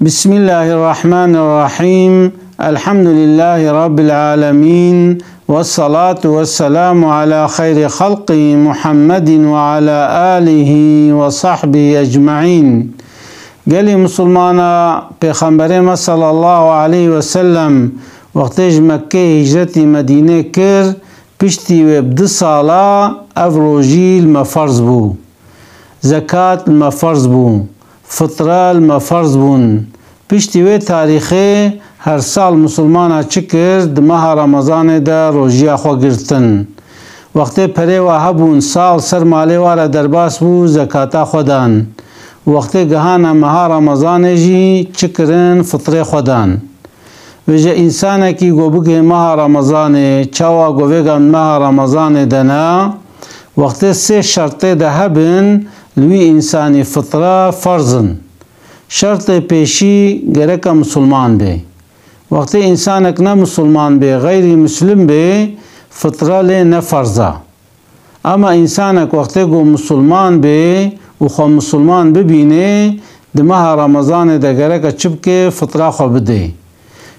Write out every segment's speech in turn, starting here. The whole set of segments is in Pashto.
بسم الله الرحمن الرحيم. الحمد لله رب العالمين، والصلاة والسلام على خير خلق محمد وعلى آله وصحبه أجمعين. قالي مسلمانا پیغمبر صلى الله عليه وسلم وقتش مكة هجرت مدينة كر پشتی وبد سالا افروجی المفرز بو، زکات المفرز بو، فطره المفرز بون. پشتی و تاریخی هر سال مسلمان چکرد ماه رمضان دا روژی خو گرتن. وقتی پره و هبون سال سر مالی وارا درباس بو زکاتا خودان. وقتی گهان ماه رمضان جی چکرن فطره خودان. وجه انسان کی گو بگه ماه رمضان چاوا گو وگن ماه رمضان دنا وقتی سه شرطه ده هبن لوی انسانی فطره فرزن. شرط پیشی گرک مسلمان بی. وقتی انسانک نه مسلمان بی غیر مسلم بی فطره لی نه فرزه. اما انسانک وقتی گو مسلمان بی و خو مسلمان ببینه ده ماه رمضان ده گرک چبکه فطره خو بده.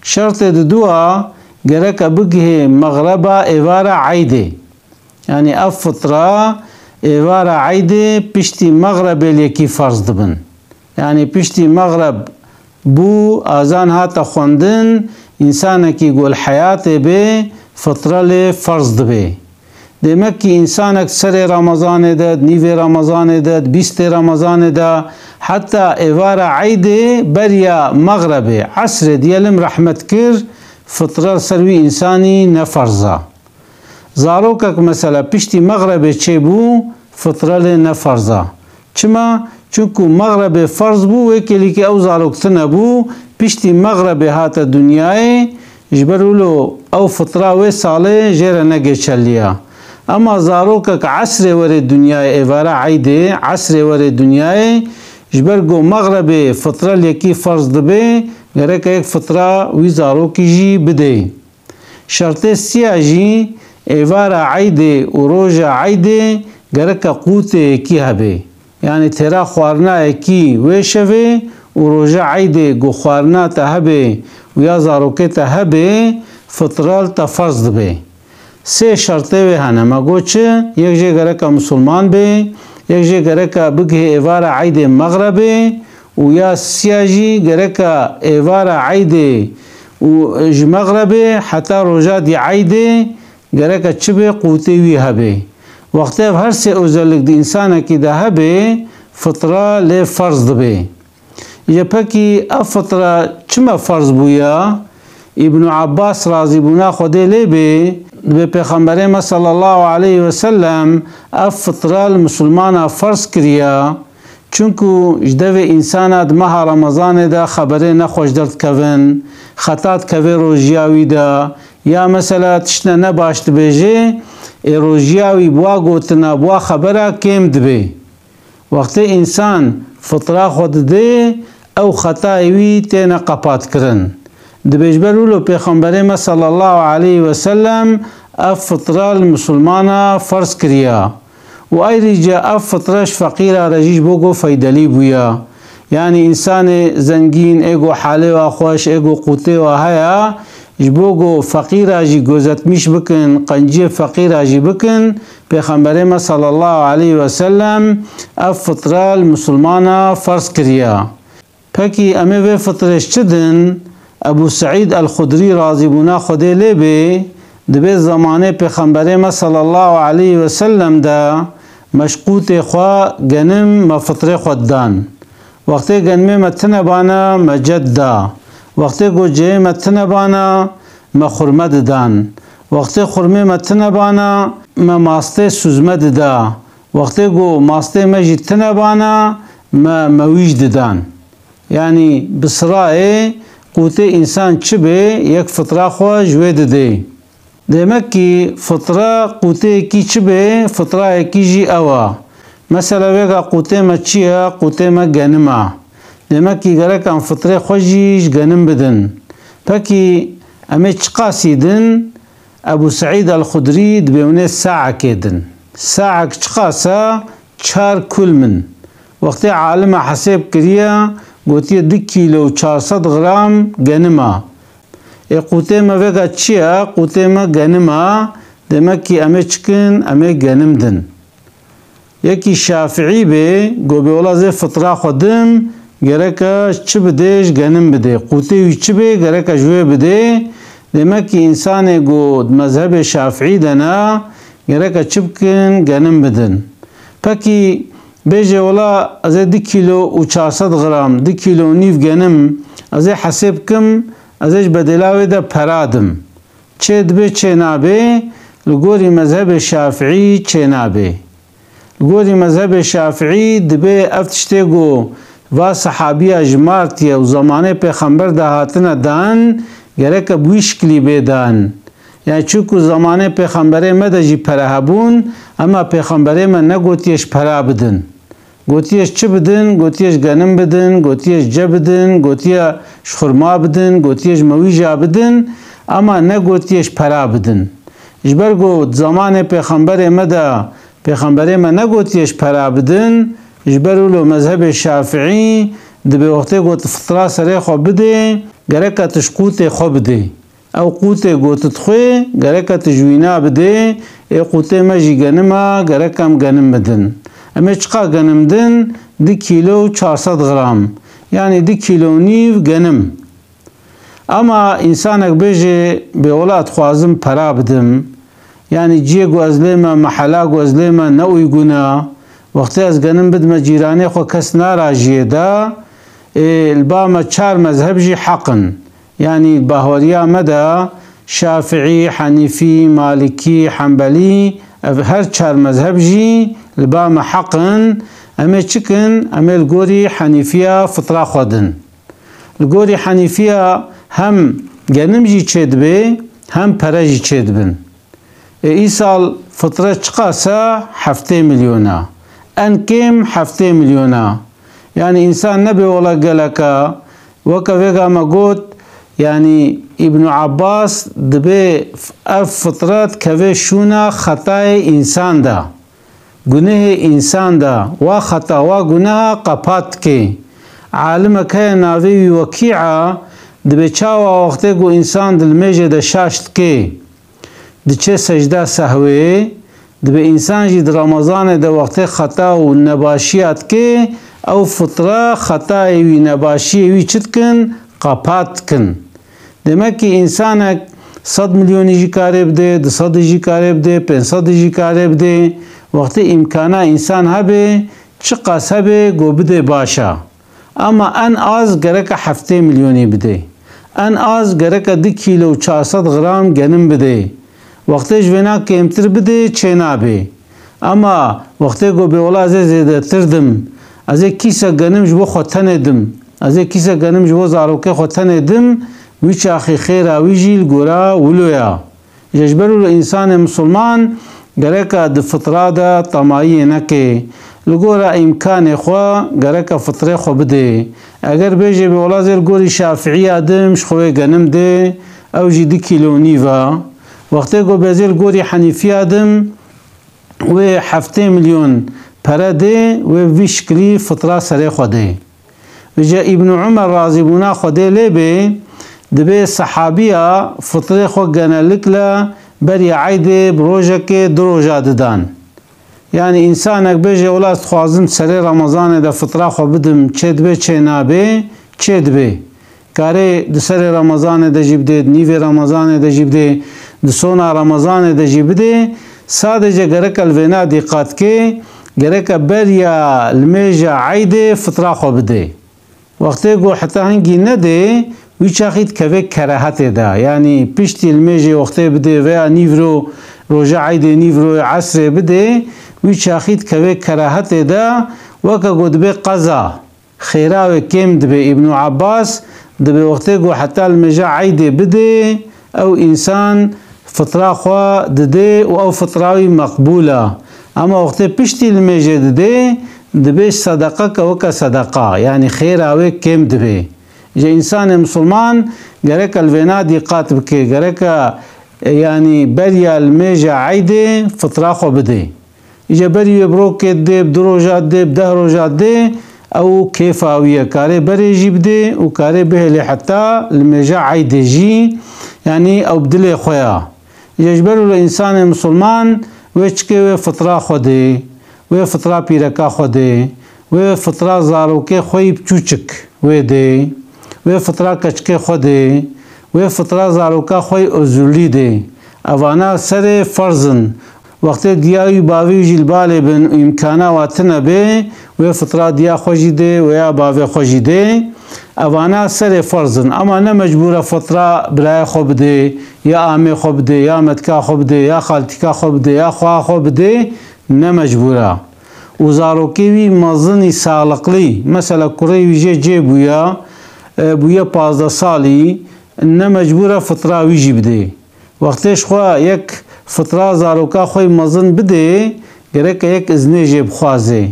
شرط دوا گرک بگه مغربا ایوارا عیده، یعنی اف فطره ایوارا عیده پشتی مغرب لیکی فرض دبن. یعنی پشتی مغرب بو آزان هاتا خوندن انسان کی گل حیات به فطره لی فرض دبه. demek ki insanek sere Ramazan edet, nive Ramazan edet, 20 Ramazan edet, hatta evara ayde beriya mağrebe, asre diyelim rahmet kir, fıtrar servi insani ne farza. Zarokak mesela pişti mağrebe çe bu, fıtralı ne farza. Çima? Çünkü mağrebe farz bu ve keliki ev zaroktına bu, pişti mağrebe hata dünyaya, jberulu ev fıtra ve sale jere ne geçerliye. اما زاروکک عصر ور دنیای ایوارا عیده عصر ور دنیای جبرگو مغرب فطره لیکی فرض دبه گرک یک فطره وی زاروکی جی بده. شرط سیا جی ایوارا عیده و روژا عیده گرک قوت کی هبه، یعنی تیرا خوارنا کی ویشوه و روژا عیده گو خوارنا تهبه و یا زاروکی تهبه فطره تفرض دبه. سه شرطه و هنه مگو چه؟ یک جه گرک مسلمان بی، یک جه گرک بگه ایوار عید مغربه و یا سیاجی گرک ایوار عید و مغربه حتی روژا دی عید گرک چه بی قوتی وی هبه. وقتی هر سه اوزلک دی انسان کی ده هبه فطره لی فرض دبه. یا پاکی اف فطره چما فرض بویا؟ ابن عباس رازی بنا خوده لی بی به پیغمبر ما صلی الله علیه و سلم اف فطره المسلمان فرض کریا چونکو جدو انسانات ماه رمضان دا خبره نخوش درد کون خطات کوی روژیاوی دا یا مثلا تشنه نباشت بیجه روژیاوی بوا گوتنا بوا خبره کم دبی. وقتی انسان فطره خود ده او خطایوی تین قپات کرن. دبیجبرولو پیغمبر ما صلی الله علیه و سلم اف فطره المسلمانا فرض کریا و ایری جا اف فطرش فقیره رجیج بگو فیدلی بویا. یعنی انسان زنگین ایگو حاله و خوش ایگو قوته و هیا جبوگو فقیره جی گوزت میش بکن قنجی فقیره جی بکن پیغمبر ما صلی الله علیه و سلم اف فطره المسلمانا فرض کریا. پاکی امی و فطرش چدن؟ ابو سعید الخدری راضی بنا خوده لی بی دبی زمانه پیغمبر ما صلی الله علیه و سلم دا مشقوط خوا گنم مفطره خود دان. وقتی گنمه متنه بانا مجد دا. وقتی گو جه متنه بانا مخرمد دان. وقتی خرمه متنه بانا ماسته سوزمد دا. وقتی گو ماسته مجید تنه بانا مویج دان. یعنی بسرائه قوته انسان چه به یک فطره خواه جوید ده. demek ki fıtra قوته کی چه به فطره کی جی اوا. مثلا وگا قوته ما چیه قوته ما گنما. demek ki gerek an fıtre خوشیش گنم بدن. پکی امی چقاسیدن ابو سعید الخدری دبیونه ساعه کدن. ساعه چقاسا 4 کل من. وقتی عالم حساب کریا گوتی 2 کیلو 400 غرام گنما. قوته ما وگا چیه؟ قوته ما گنما demek ki ame çıkın ame genimdin. Yeki Şafii be gobe ola ze fıtra xodim gereka çi bidej genim bide. Qute çi be gereka jwe bide. Demek ki insan go mezhebe Şafii dena gereka çibkin genim bidin. Peki beje ola az 2 kilo 400 gram 2 kilo niv genim az hasep kim az bedelawe de paradım. Çedbe çenabe لگوری مذهب شافعی چه نابه لگوری مذهب شافعی دبه افتشته گو و صحابی اجمارتی و زمانه پیغمبر ده هاتنه دان گرک بویشکلی بیدان یعنی چونکو زمانه پیغمبره مده جی پره بون اما پیغمبره من نگوتیش پره بدن گوتیش چه بدن؟ گوتیش گنم بدن گوتیش جه بدن گوتیش خرما بدن گوتیش مویجه بدن اما نگوتیش پره بدن اجبر گوت زمان پیغمبر مده پیغمبر من نگوتیش پره بدن اجبر ولو مذهب شافعی دبی وقتی گوت فطره سره خو بده گرکتش قوت خو بده او قوت گوت تخوی گرکتش وینا بده ای قوت مجی گنما گرکم گنم بدن اما چقا گنم دن 2 کیلو 400 غرام یعنی 2 کیلو نیو گنم اما انسانک بیجه به اولاد خوازم پره بدم yani ciye gözleme mahala gözleme ne uyguna vakti az ganım bidme jirane xo kes narajiye da elbama çar mezhebji haqqın yani bahoriya meda Şafii, Hanifi, Maliki, Hanbali her çar mezhebji elbama haqqın ame çıkın ame lgori Hanifiya fıtra xodun lgori Hanifiya hem ganımji çedbe hem paraji çedbin İsal fıtre çıkarsa 7 milyona. En kim 7 milyona. Yani insan ne be ola gelaka vaka vega magot yani İbn Abbas dbe fıtrat keve şuna hatay insanda. Günah insanda ve hata ve günah kapat ki. Alime kaya navi vaki'a dbe çava vakti go insan dilmeje de şaşt ki. دچه سجده سهوی دبه انسان جی در رمضان ده وقت خطا و نباشیات که او فطره خطا وی نباشی وی چت کن قپات کن demek ki انسان 100 میلیونی جی کاره بده 200 جی کاره بده 500 جی کاره بده وقتی امکانه انسان هبه چه قاس هبه گو بده باشا اما ان az gerek 7 میلیونی بده ان az gerek 2 کیلو 400 غرام گنم بده وقتی جوینا کمتر بده چه نابه اما وقتی گو به اولا از زیده تردم از کیسه گنم جو خودتن ادم از کیسه گنم جو زاروکه خودتن ادم ویچ آخی خیر آویجیل گورا ولویا ججبرو انسان مسلمان گرکا د فطره دا طمعی نکه لگورا امکان خوا گرکا فطره خو بده اگر بیجه به اولا زیر گوری شافعی آدم شخوی گنم ده او جی 2 کیلو نیوه وقتی گو بزیر گوری حنیفی آدم و 7 میلیون پره ده و ویشکلی فطره سره خوده و جا ابن عمر رازی بونا خوده لیبه دبه صحابیه فطره خود گنالک لا بری عیده بروژه که دروژه دادن یعنی انسانک بیجه اولاد خوازم سره رمضان ده فطره خود بدم چه دبه چه نابه چه دبه کاره دسر رمضان ده جیبده نیو رمضان ده جیبده دسونا رمضان ده جیبده sadece gerek elvena dikkat ki gerek berya الميجا عيده فطره خو بده وقتی گو حتی هنگی نده ویچاخید که کراهت ده یعنی پشتی الميجا وقتی بده و نیورو روژه عیده نیورو عصر بده ویچاخید که کراهت ده وکا گود به قضا خیره و کم ده ابن عباس ده وقتی گو حتی الميجا عیده بده او انسان فطره خوا دده و او فطراوی مقبوله اما وقتی پشتی الميجا دده دبیش صدقه که وکا صدقه یعنی خیر اوی کم دبی جا انسان مسلمان گرک الوینا دیقات بکی گرک یعنی بریا الميجا عیده فطره خو بده جا بری بروکت ده 2 روژات ده 10 روژات ده او كيفاوية كاري بريجي بدي وكاري بهلي حتى المجا عيدجي يعني او بدلي خويا يجبروا الانسان المسلمان ويشكي فطرة خودي وفطرة بيركا خودي وفطرة زاروكي خوي بچوچك ويدي وفطرة كچكي خودي وفطرة زاروكا خوي ازولي دي اوانا سر فرزن وقت دیایی باوی جلباله بن امکانا واتنا به و فطرة دیا خوشی ده و یا باوی خوشی ده اوانا سر فرزن اما نه مجبوره فطرة برای خوب ده یا آمی خوب ده یا متکا خوب ده یا خالتکا خوب ده یا خواه خوب ده نه مجبوره و زاروکیوی مزنی سالقلی مثلا کوری جه بویا 15 سالی نه مجبوره فطرة ویجی بده وقتش خواه یک فطرة زاروكا خوي مزن بده گرك يك ازني جيب خوازي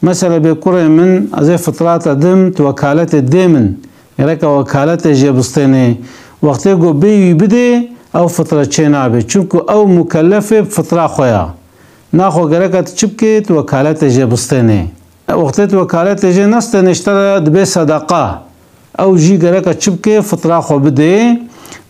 مثلا بكره من ازي فطرات دم توكالت الدمن گرك وكالت جيبستني وقت جو بي بده او فطرة چنابه چونكو او مكلفه بفطرة خويا ناخو گرك تشبكي توكالت جيبستني وقت توكالت جي نستن اشترى دبي صدقه او جي گرك تشبكي فطرة خو بده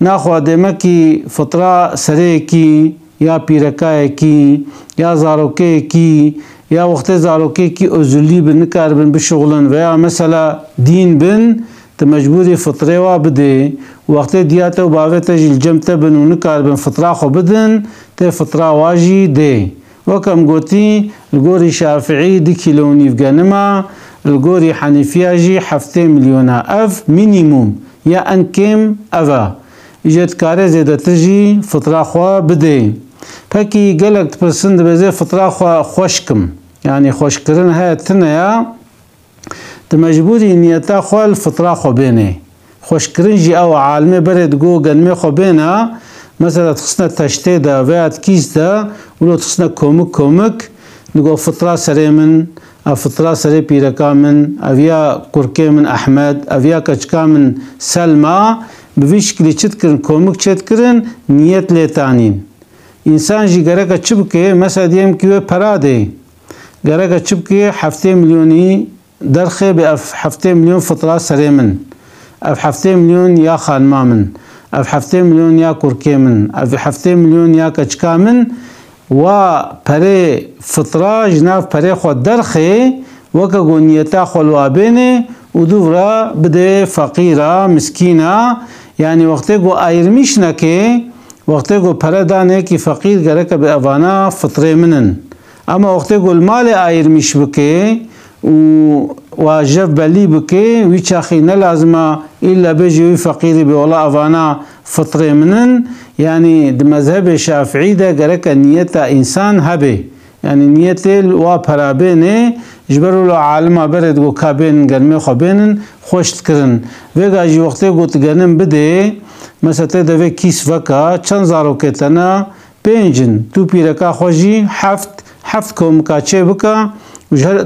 ناخو دمكي فطرة سري کی یا پیرکای کی یا زاروکی کی یا وقت زاروکی کی ازولی بن کار بن بشغلن و یا مثلا دین بن تمجبوری فطره و بده وقت دیات و باوت جل جمت بن و نکار بن فطره خو بدن ته فطره واجی ده وكم قوتي الجوري شافعي دي كيلوني في جنما الجوري حنيفيا جي 7 مليون اف مينيموم يا انكم افا اجت كاري زيادة تجي فطرة خوا بدي فكي قالك تبسند بزي فطرة خوا خوشكم يعني خوشكرن هاي تنيا تمجبوري نيتا خوا الفطرة خوا بيني خوشكرن جي او عالمي برد جو قنمي خوا بينا مثلا تخصنا تشتيدا ويات كيستا ولو تخصنا كومك نقول فطرة سري من فطرة سري بيركا من افيا كوركي من احمد افيا كچكا من سلمى بویشکلی چت کرن کومک چت کرن نیت لیتانین انسان جی گرگا چبکه مثلا دیم که پراده گرگا چبکه 7 میلیونی درخه به 7 میلیون فطره سری من 7 میلیون یا خانما من 7 میلیون یا کرکی من 7 میلیون یا کچکا من و پره فطره جناف پره خود درخه وکا گونیتا خلوابینه و دورا بده فقیره مسکینه يعني وقتی گو ایرمیش نکه وقتی گو پردانه کی فقیر گرک به اوانا فطره منن اما وقتی گو المال ایرمیش بکه و واجب بلی بکه ویچ اخی نلازمه الا بجوی فقیری به ولا اوانا فطره منن يعني مذهب الشافعي ده گرک نیت انسان هبه يعني نیت و پرابینه جبروا له عالمه برد گو کابین گرمی خوبینن خوشت کرن وگا جی وقتی گو تگرنم بده مثلا تدوی کیس وکا چند زاروکه تنا پینجن تو پیرکا خوشی هفت کومکا چه بکا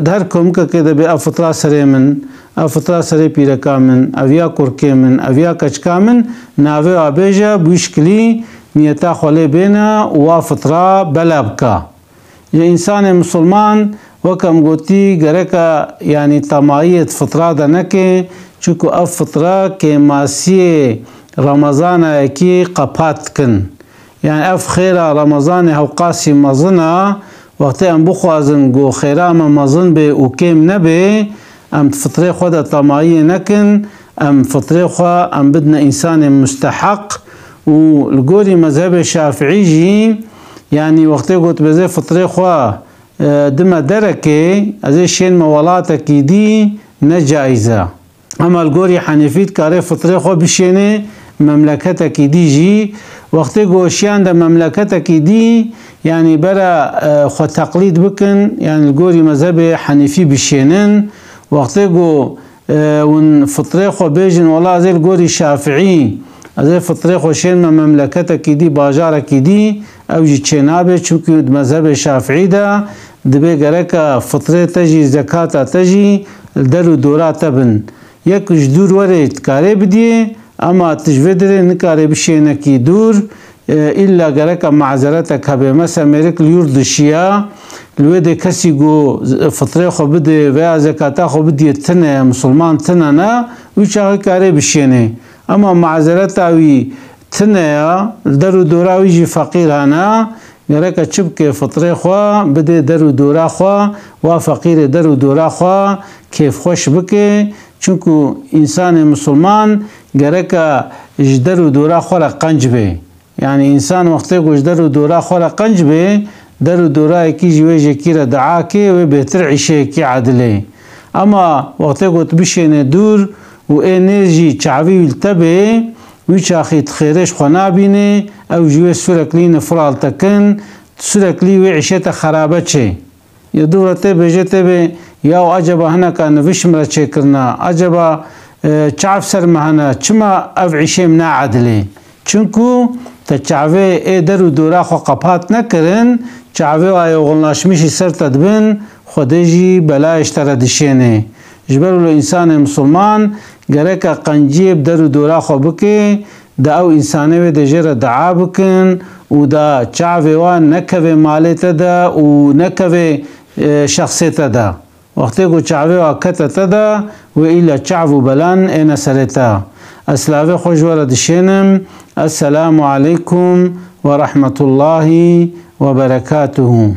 هر کومکا که ده به افطرا سره من افطرا سره پیرکا من اویا کرکی من اویا کچکا من ناوی آبیجا بوشکلی نیتا خوله بینا و فطرا بلا بکا یا انسان مسلمان وكم قوتي غرقا يعني طماعية فطرة دنكي چونكو اف فطرة كماسية رمضان كي قبات كن يعني اف خيرا رمضان هو قاسي مزنا وقت ام بخوازن قو خيرا ما مزن بي وكيم نبي ام فطرة خود طماعية نكن ام فطرة خود ام بدنا انسان مستحق والقولي مذهب الشافعي جي يعني وقت قوت بزي فطرة خود دم دركي ازي شين موالاتك دي نجائزة اما الجوري حنفيت كاري فطري خو بشيني مملكتك دي جي وقت قوشيان ده مملكتك دي يعني برا خو تقليد بكن يعني الجوري مذهب حنفي بشينن وقت قو ون فطري خو بيجن والله زي الجوري شافعي ازي فطري خو شين مملكتك دي باجارك دي او جي چنابه چونكي مذهب الشافعي ده دبي گرکا فطره تجي زکات تجي درو دورا تبن یک جدور ورد کاری بدیه اما تجویدره نکاری بشینه کی دور الا گرکا معذرتك هبه مثلا میرک لیورد شیا الوده کسی گو فطره خو بده و زکاتا خو بده تنه مسلمان تنه نه ویچه کاری بشینه اما معذرت اوی تنه درو دوراوی جی فقیر هنه گرک چب که فطره خو بده درو دورا خو و فقیر درو دورا خو کیف خوش بکه چونکو انسان مسلمان گرک درو دورا خو را قنج به يعني إنسان وقتی گوش درو دورا خورا قنج به درو دورا اکی جویجه کی را دعا که و بهتر عیشه کی عدله اما وقتی گوت بشینه دور و انرژی چعوی التبه ویچا خیت خیرش خوانا بینه او جوی سرکلی نفرال تکن سرکلی و عیشه خرابه چه یا دورته بجه تبه یا عجبا هنه که نوش مرا چه کرنا عجبا چعف سر مهنه چما او عیشه منا عدله چونکو تچاوه ای درو دورا خو قپات نکرن چاوه آیا غلناشمیشی سر تدبن خودجی بلایش تردشینه جبرو انسان مسلمان گره که قنجیب درو دورا خو بکه دا او انسانه و دجر دعا بکن و دا چاوه وان نکوه مالیت دا و نکوه شخصیت دا وقتی کو چاوه واکت دا و ایلا چاوه بلان این سرتا اسلاوه خوش وردشینم السلام عليكم ورحمة الله وبركاته.